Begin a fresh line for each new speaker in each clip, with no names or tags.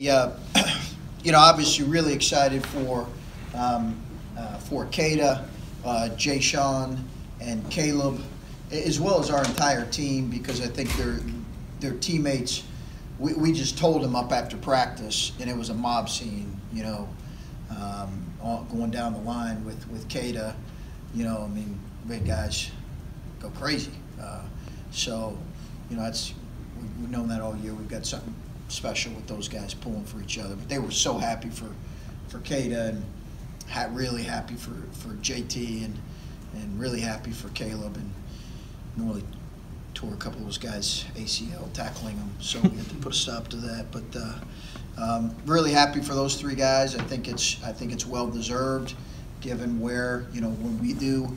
Yeah, obviously really excited for Kada, Jay Sean, and Caleb, as well as our entire team, because I think they're teammates. We just told them up after practice, and it was a mob scene, going down the line with Kada. I mean, big guys go crazy. We've known that all year. We've got something special with those guys pulling for each other. But they were so happy for Kada, and really happy for JT, and really happy for Caleb, and nearly tore a couple of those guys ACL tackling them, so we had to put a stop to that. But really happy for those three guys. I think it's well deserved, given where when we do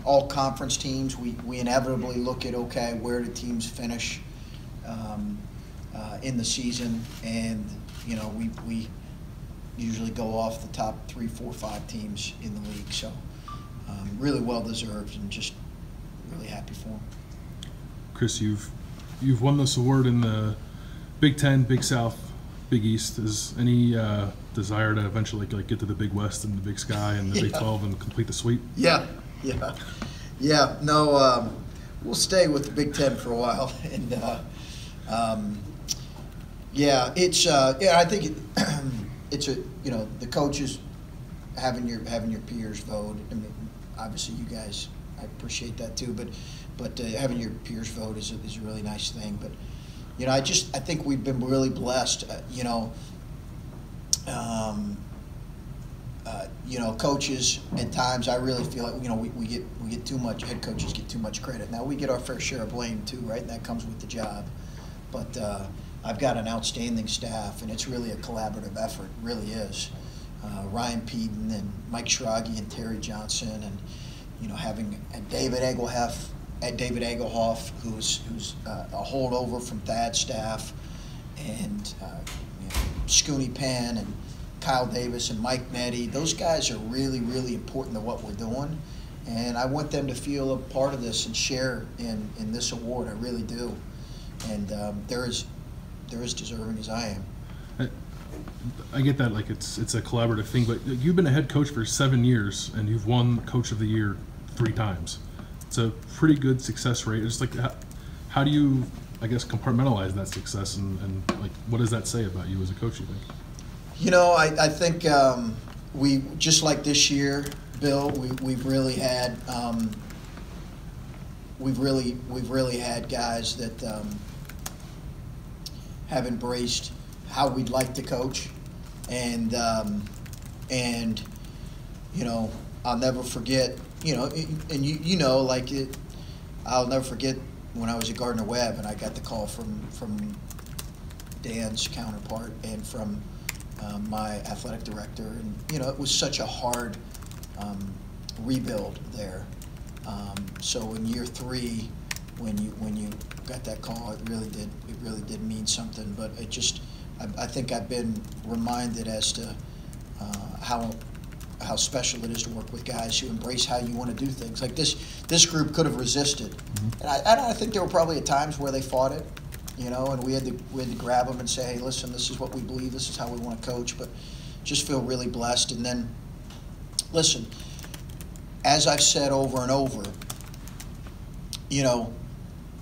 all conference teams, we inevitably look at where do teams finish in the season, and we usually go off the top 3, 4, 5 teams in the league. So really well deserved, and just really happy for them.
Chris, you've won this award in the Big Ten, Big South, Big East. Is any desire to eventually get to the Big West and the Big Sky and the Big 12 and complete the sweep?
Yeah. No, we'll stay with the Big Ten for a while, and I think it's the coaches having your peers vote. I mean, obviously you guys, I appreciate that too, but having your peers vote is a really nice thing. But I think we've been really blessed. Coaches at times, I really feel like we get too much. Head coaches get too much credit. Now we get our fair share of blame too, right? And that comes with the job. But I've got an outstanding staff, and it's really a collaborative effort. It really is. Ryan Peden and Mike Schrage and Terry Johnson, and having David Egelhoff, who's a holdover from Thad's staff, and Scooney Penn and Kyle Davis and Mike Nettie. Those guys are really, really important to what we're doing, and I want them to feel a part of this and share in this award. I really do, and they're as deserving as I am.
I get that, it's a collaborative thing, but you've been a head coach for 7 years, and you've won Coach of the Year 3 times. It's a pretty good success rate. It's how do you, compartmentalize that success, and what does that say about you as a coach, you think?
I think we, just like this year, Bill, we've really had guys that have embraced how we'd like to coach, and I'll never forget, I'll never forget when I was at Gardner Webb and I got the call from Dan's counterpart and from my athletic director, and it was such a hard rebuild there. So in year 3, when you got that call, it really did mean something. But I think I've been reminded as to how special it is to work with guys who embrace how you want to do things. Like this group could have resisted, and I think there were probably at times where they fought it. And we had to grab them and say, hey, listen, this is what we believe, this is how we want to coach, but just feel really blessed. And then, listen, as I've said over and over,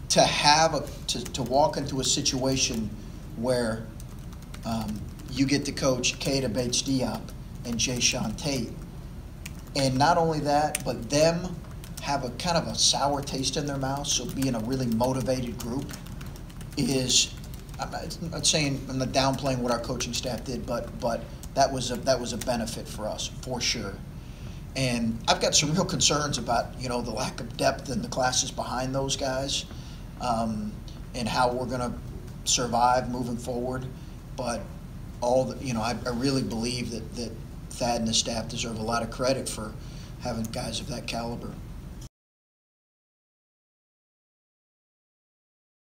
to walk into a situation where you get to coach Kada Bates-Diop and Jay Sean Tate, and not only that, but them have a kind of a sour taste in their mouth, so being a really motivated group is, I'm not saying, I'm not downplaying what our coaching staff did, but that was a benefit for us, for sure. And I've got some real concerns about the lack of depth in the classes behind those guys, and how we're going to survive moving forward. But I really believe that Thad and his staff deserve a lot of credit for having guys of that caliber.